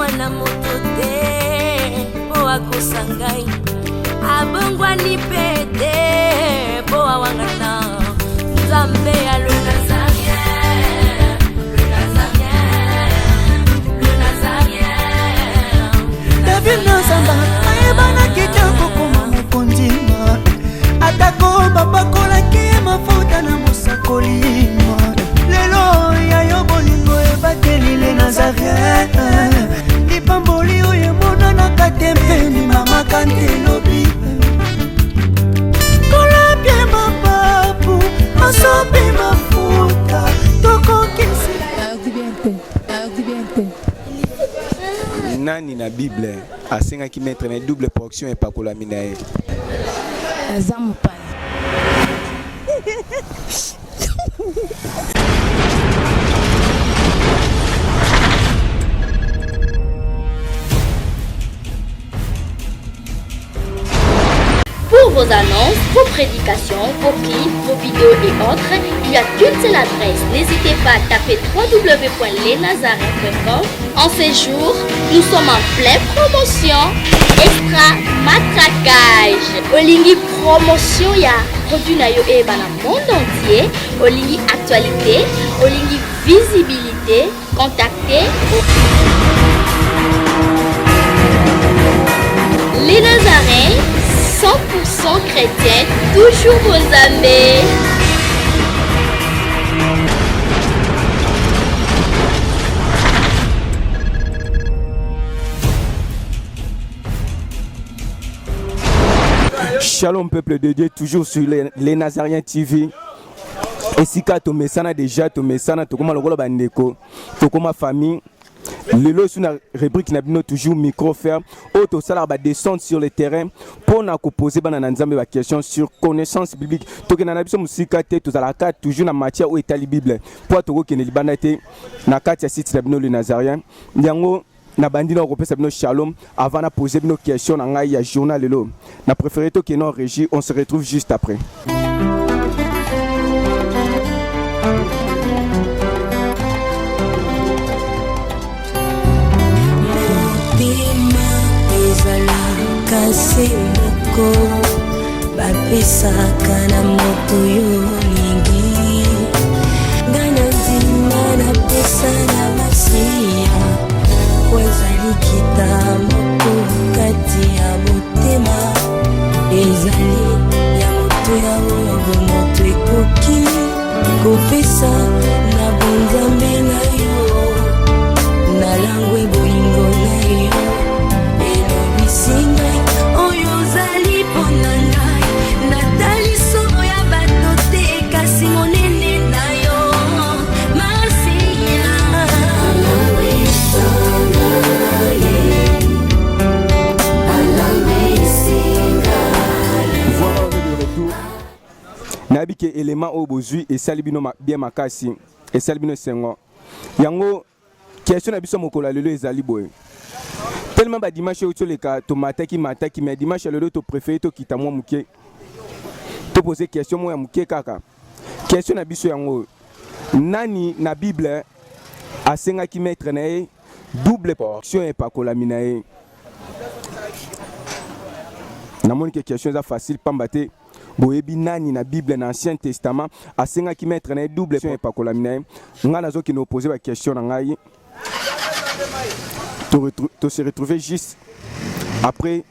mwana moto te po akosa ngai abongwani pete po awangata nzambe ya le Nazarien, le Nazarien, le Nazarien. David Nazamba ayebana kitoko koma mokondima atako babakolaki mafuta na mosakolima lelo yayo bolingo ebateli le Nazarien lipamboli oyo emonanaka te mpeni mama kantelobi kolapie mapapu masopi mafuta tokokisi nani na Bible asengaki mettre na double portion et pakolami na ye Zampa. Pour vos annonces, vos prédications, vos clips, vos vidéos et autres, il y a qu'une seule adresse. N'hésitez pas à taper www.lesnazarins.com. En ces jours, nous sommes en pleine promotion. Extra matraquage. Olingi promotion ya produit na yo eba na monde entier. Olingi actualité, Olingi visibilité. Contactez les Nazarins. 100% chrétien, toujours vos amis. Shalom peuple de Dieu, toujours sur les Nazariens TV. Et si tu mesana déjà, tu mesana, tu comme bandeko, tu comme famille. Le lot sur la rubrique n'a toujours micro faire auto salar va descendre sur le terrain pour nous poser des questions sur connaissance biblique. Donc na biso musika te tozalaka toujours na matière où est la Bible. Pour to ko ne libana te na kati ya site na bino le Nazarien. Nyango na bandi na kopesa bino shalom avant na poser nos questions na ngai ya journal lelo. Na préféré to que non régie, on se retrouve juste après. Kasi moko bapesaka na moto yo lingi ngana nzima na pesa na masiya wazali kita moko kati ya motema ezali ya moto ya oyo moto ekoki kopesa na bonzambe na yo na langwe bolingo na yo singai oyo zali ponanga natali solo ya bato te kasi monene na yo masiya Voilà, on est de retour. Nabi ke élément au bozui et salibino bien makasi et salibino sengo yango question na biso mokola lelo ezali boye. Tellement ba dimanche au les cas mataki mais dimanche le to préféré to kita moi muke to poser question moi muke kaka question na biso yango nani na Bible asenga ki mettre na double portion et pas kolamina e na moni que question za facile pambate boyebi nani na Bible na Ancien Testament asenga ki mettre na double portion et pas kolamina nga nazo ki no poser ba question na ngai tu se retrouver juste après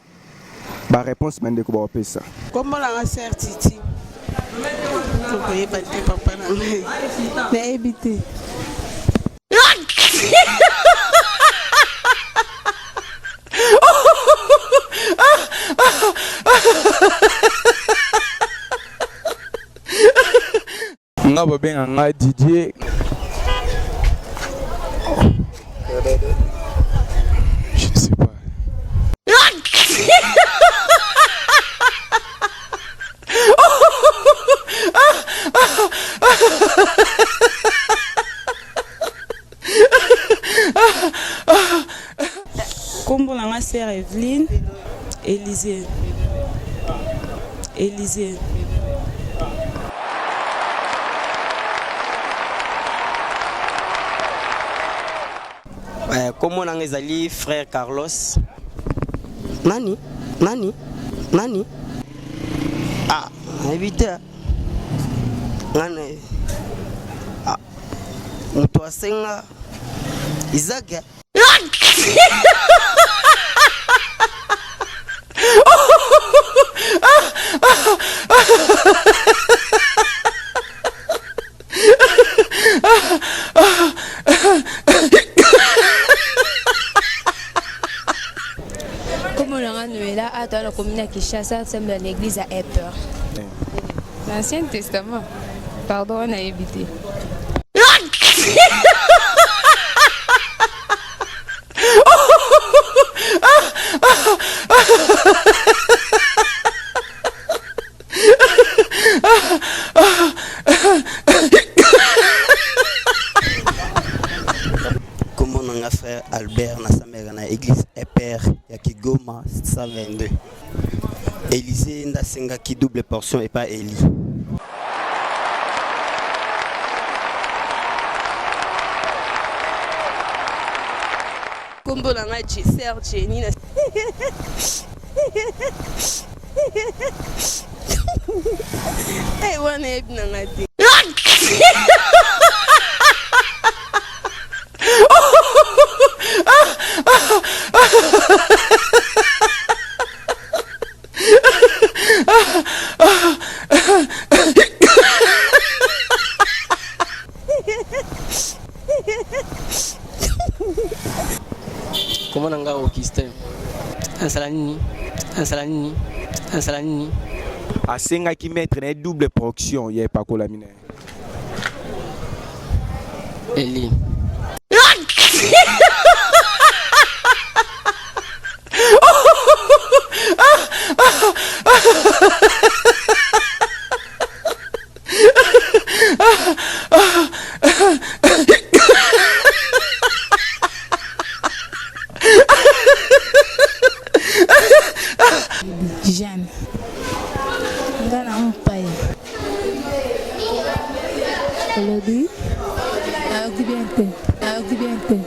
ma réponse mende ko ba ça. Comment la sœur Titi? Tu connais pas tes papa na mais éviter. Nga ba ben nga Didier. Je ne sais pas. Kombo na sœur Evelyne Élisée. Comment on ezali frère Carlos? Nani? Ah, évite. Nani? Ah, mtu asenga Isaac. Comme on a Noël, à la commune à Kinshasa, semble à l'église à Epper. L'Ancien Testament. Pardon, on a évité. Comment on a frère Albert na sa mère na église Epper ya Kigoma 122. Élisée ndasenga qui double portion et pas Eli. Kombo na nga Giselle Jenny na wana yebi na nga te. Comment on a Augustin? Ansalanini. Asenga qui mettre une double protection, il n'y a pas que la mine. Eli. Jeanne. Ngana mpaye. Elodie. Agubiente.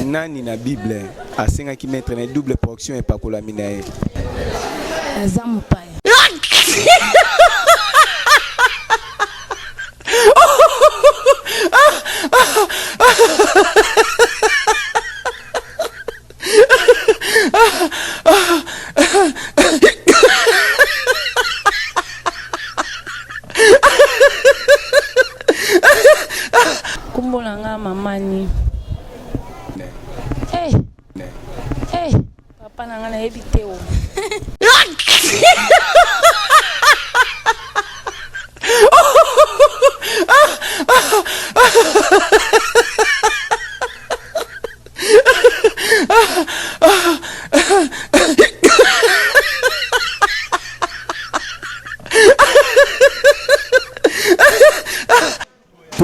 Nani na Bible asenga qui mettre une double protection et pas que la mine. Zamupaye. Kumbolanga mamani. Hey. Papa nanga na ebite o.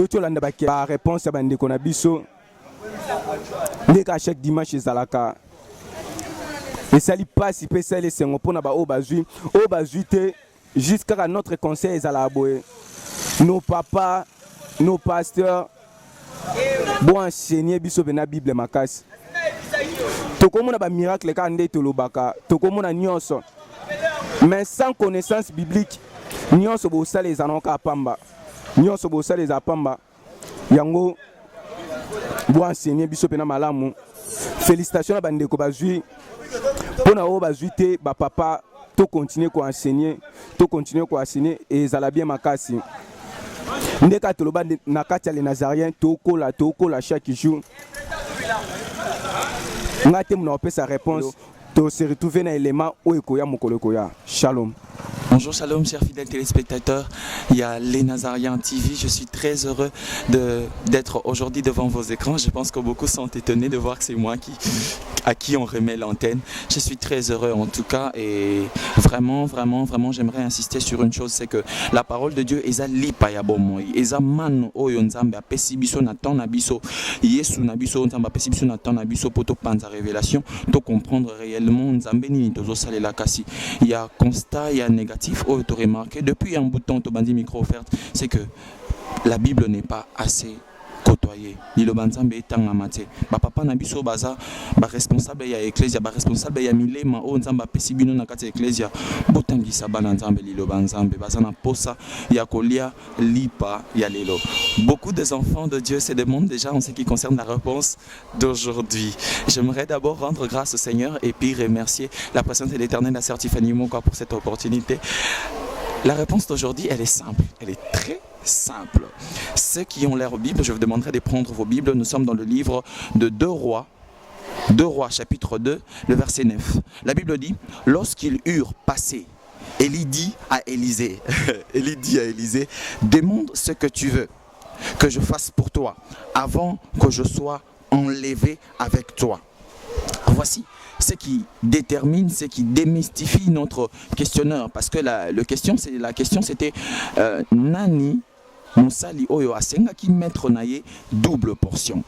Tout le monde a réponse à bande qu'on a biso. Dès qu'à chaque dimanche Zalaka. Et ça lui passe, il peut s'aller c'est on pour au bazuite jusqu'à notre conseil Zalaboé. Nos papas, nos pasteurs, bon enseigner biso bena Bible makas. To comme on a miracle quand ndé to lobaka, to comme on a nyonso. Mais sans connaissance biblique, nyonso bo sale les anonka pamba. Nyonso bo sale les apamba. Yango bon enseigner biso bena malamu. Félicitations à bande ko bazui. Pour na o bazuite ba papa to continuer ko enseigner, et ça la bien makasi. Ndeka to loba na kati ya les Nazariens to kola chaque jour. Ngate mna opesa réponse to se retrouver na élément o ekoya mokolo koya. Shalom. Bonjour, shalom, chers fidèles téléspectateurs. Il y a les Nazariens TV. Je suis très heureux d'être aujourd'hui devant vos écrans. Je pense que beaucoup sont étonnés de voir que c'est moi à qui on remet l'antenne. Je suis très heureux en tout cas et vraiment, j'aimerais insister sur une chose, c'est que la parole de Dieu est lipa ya bomoi. Eza man oyo nzambe apesi biso na temps na biso. Yesu na biso nzambe apesi biso na temps na biso pour to panza révélation, to comprendre réellement nzambe nini tozo salela kasi. Il y a constat, il y a négatif. Auto remarqué depuis un bout de temps, Tobandi micro offerte, c'est que la Bible n'est pas assez côtoyer. Liloba Nzambe etangama te. Ba papa na biso baza ba responsable ya ecclesia, ba responsable ya milema o Nzamba pesi bino na kati ya ecclesia. Botangisa bana Nzambe Liloba Nzambe baza na posa ya kolia lipa ya lelo. Beaucoup des enfants de Dieu se demandent déjà en ce qui concerne la réponse d'aujourd'hui. J'aimerais d'abord rendre grâce au Seigneur et puis remercier la présence de l'Éternel, la sœur Tiffany Moka pour cette opportunité. La réponse d'aujourd'hui, elle est simple, elle est très simple. Ceux qui ont leur Bible, je vous demanderai de prendre vos Bibles. Nous sommes dans le livre de 2 Rois, chapitre 2, le verset 9. La Bible dit, lorsqu'ils eurent passé, Élie dit à Élisée, demande ce que tu veux que je fasse pour toi avant que je sois enlevé avec toi. Voici ce qui détermine, ce qui démystifie notre questionneur, parce que la question c'était Nani Moussali Oyo Asenga qui mettre naye double portion.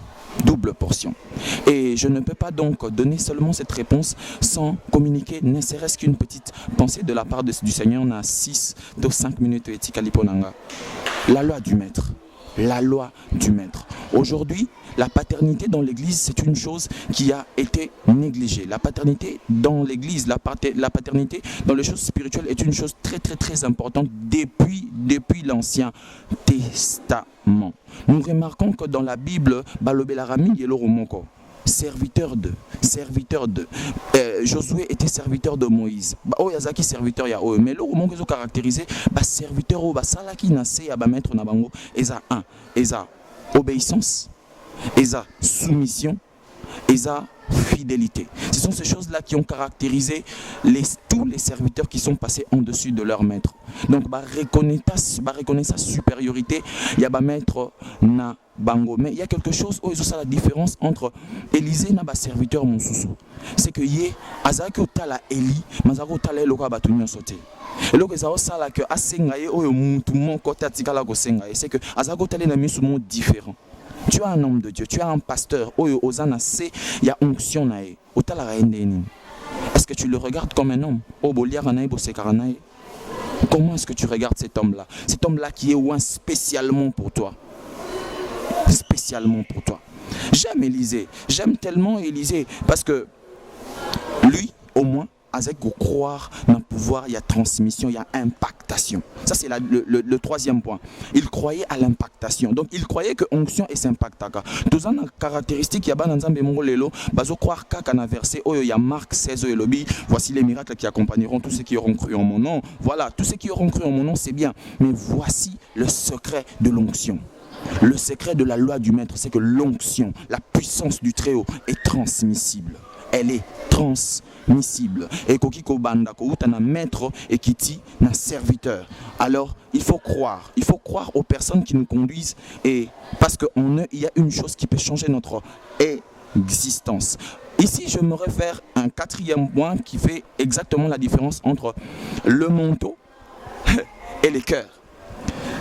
Et je ne peux pas donc donner seulement cette réponse sans communiquer ne serait-ce qu'une petite pensée de la part du Seigneur. On a 6 de 5 minutes et tikaliponanga. La loi du maître. La loi du maître. Aujourd'hui, la paternité dans l'église, c'est une chose qui a été négligée. La paternité dans l'église, la paternité dans les choses spirituelles est une chose très très très importante depuis l'Ancien Testament. Nous remarquons que dans la Bible, Balobelarami et Loromoko, serviteur de. Josué était serviteur de Moïse. Oh yazaki serviteur ya oh mais le roman que caractérisé serviteur oh salaki na se ya ba maître na bango eza obéissance, eza soumission, eza fidélité. Ce sont ces choses-là qui ont caractérisé tous les serviteurs qui sont passés en dessus de leur maître. Donc reconnaître sa supériorité, il y a ba maître na bango. Mais il y a quelque chose où ça la différence entre Élisée na ba serviteur monsusu. C'est que yé azaki otala Eli, mazaki otala eloka batunyo sauté. Et donc ça sala que asengaye oyo mutu moko tatikala ko sengaye, c'est que azaki otala na misu mo différent. Tu as un homme de Dieu, tu as un pasteur, oyo ozana se ya onction nae. Otala raendeni. Est-ce que tu le regardes comme un homme? Comment est-ce que tu regardes cet homme-là? Cet homme-là qui est oint spécialement pour toi. Spécialement pour toi. J'aime Élisée. J'aime tellement Élisée parce que lui, au moins, avec croire dans le pouvoir, il y a transmission, il y a impactation. Ça, c'est le troisième point. Il croyait à l'impactation. Donc, il croyait que onction et s'impactaka. Tout ça, une caractéristique, il y a dans Mongolelo, bazo croire qu'à un verset, il y a Marc 16 et lobby. Voici les miracles qui accompagneront tous ceux qui auront cru en mon nom. Voilà, tous ceux qui auront cru en mon nom, c'est bien. Mais voici le secret de l'onction. Le secret de la loi du maître, c'est que l'onction, la puissance du Très-Haut est transmissible. Elle est transmissible. Et kokiko banda ko utana maître et kiti na serviteur. Alors il faut croire aux personnes qui nous conduisent et parce qu'il y a une chose qui peut changer notre existence. Ici je me réfère à un quatrième point qui fait exactement la différence entre le manteau et les cœurs.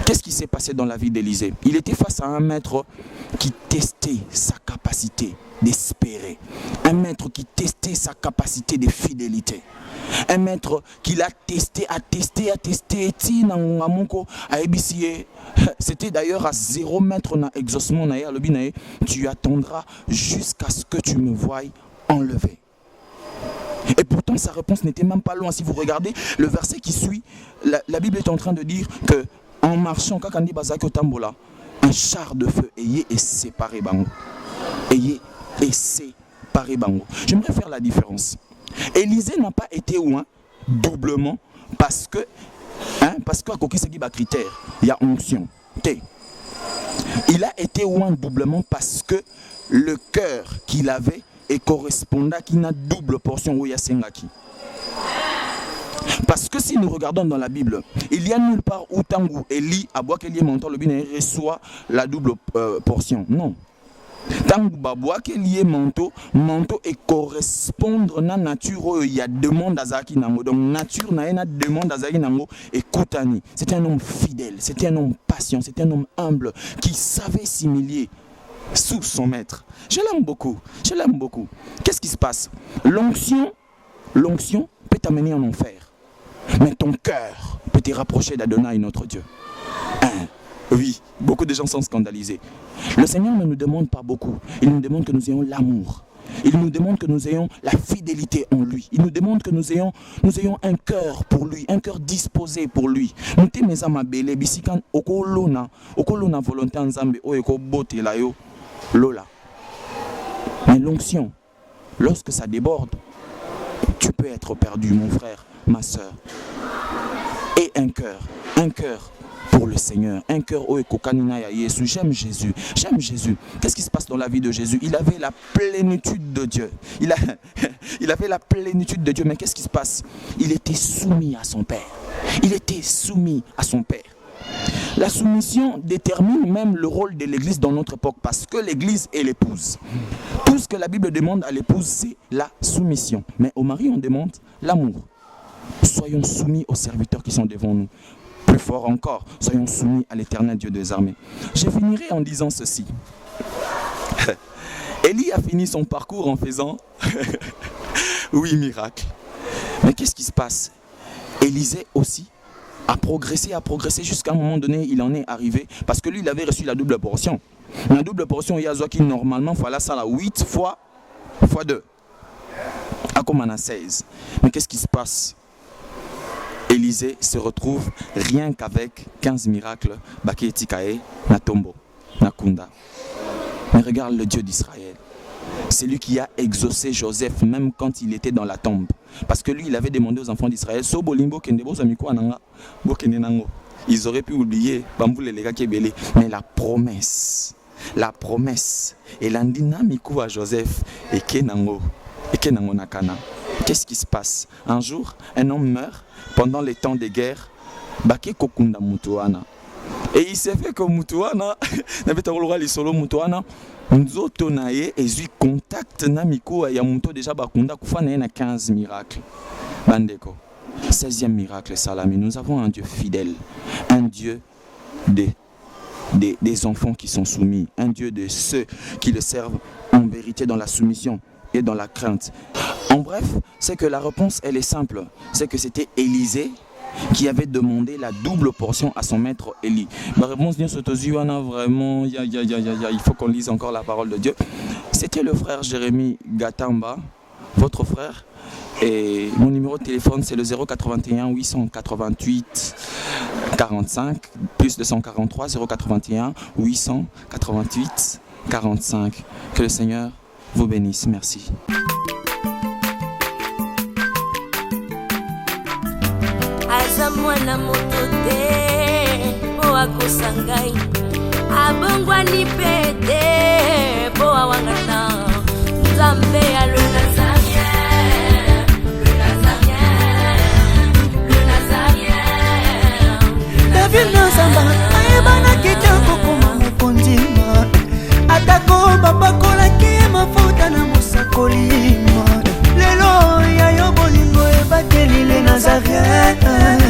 Qu'est-ce qui s'est passé dans la vie d'Élisée? Il était face à un maître qui testait sa capacité d'espérer. Un maître qui testait sa capacité de fidélité. Un maître qui l'a testé. C'était d'ailleurs à 0 mètre na exaucement. Tu attendras jusqu'à ce que tu me voies enlever. Et pourtant sa réponse n'était même pas loin. Si vous regardez le verset qui suit, la Bible est en train de dire que en marchant, Kakandi Bazaki Otambola, un char de feu ayez et séparé bango. Ayez et séparé bango. J'aimerais faire la différence. Élisée n'a pas été loin doublement parce que à côté c'est qui va critère, il y a onction. Il a été loin doublement parce que le cœur qu'il avait et correspondait qui n'a double portion où il y a Sengaki. Parce que si nous regardons dans la Bible, il y a nulle part où Tangu Eli Abouakeli Manto le bien reçoit la double portion. Non. Tangu Babouakeli manteau et correspondre na nature il y a demande à Zaki Nango. Donc nature na demande à Zaki Nango et Koutani. C'était un homme fidèle, c'était un homme patient, c'était un homme humble qui savait s'humilier sous son maître. Je l'aime beaucoup. Qu'est-ce qui se passe? L'onction peut t'amener en enfer. Mais ton cœur peut te rapprocher d'Adonai, notre Dieu. Oui, beaucoup de gens sont scandalisés. Le Seigneur ne nous demande pas beaucoup. Il nous demande que nous ayons l'amour. Il nous demande que nous ayons la fidélité en lui. Il nous demande que nous ayons un cœur pour lui, un cœur disposé pour lui. Nous te mes amabele bisikan okolona volonté nzambe o eko bote la yo lola. Mais l'onction, lorsque ça déborde, tu peux être perdu, mon frère, ma soeur. Et un cœur pour le Seigneur, un cœur au ekokanina ya Yesu. J'aime Jésus. Qu'est-ce qui se passe dans la vie de Jésus? Il avait la plénitude de Dieu. Il avait la plénitude de Dieu, mais qu'est-ce qui se passe? Il était soumis à son Père. La soumission détermine même le rôle de l'Église dans notre époque, parce que l'Église est l'épouse. Tout ce que la Bible demande à l'épouse, c'est la soumission. Mais au mari, on demande l'amour. Soyons soumis aux serviteurs qui sont devant nous. Plus fort encore, soyons soumis à l'Éternel Dieu des armées. Je finirai en disant ceci. Élie a fini son parcours en faisant 8 miracles. Mais qu'est-ce qui se passe? Élisée aussi a progressé jusqu'à un moment donné, il en est arrivé, parce que lui, il avait reçu la double portion. La double portion, il y a qui normalement, voilà ça, la 8 fois 2. À comme on a 16. Mais qu'est-ce qui se passe? Élisée se retrouve rien qu'avec 15 miracles, Baki Etikae, Natombo, Nakunda. Mais regarde le Dieu d'Israël. C'est lui qui a exaucé Joseph même quand il était dans la tombe. Parce que lui, il avait demandé aux enfants d'Israël, ils auraient pu oublier, mais la promesse, et l'andinamiku à Joseph, et Kenango Nakana. Qu'est-ce qui se passe? Un jour, un homme meurt pendant les temps de guerre. Bake Kokunda Mutuana. Et il s'est fait que Mutuana, Nzoto nae et lui contact Namiko et Yamuto déjà Bakunda Kufana na 15 miracles. Bandeko. 16e miracle Salami. Nous avons un Dieu fidèle, un Dieu des enfants qui sont soumis, un Dieu de ceux qui le servent en vérité dans la soumission et dans la crainte. En bref, c'est que la réponse elle est simple, c'est que c'était Élisée qui avait demandé la double portion à son maître Élie. Ma réponse vient vraiment, il faut qu'on lise encore la parole de Dieu. C'était le frère Jérémie Gatamba, votre frère, et mon numéro de téléphone c'est le 081 888 45 plus 243 081 888 45. Que le Seigneur vous bénisse. Merci. Aza mwana moto te po akosa ngai abongwani pe te po awangata Nzambe ya le Nazarien David Nzamba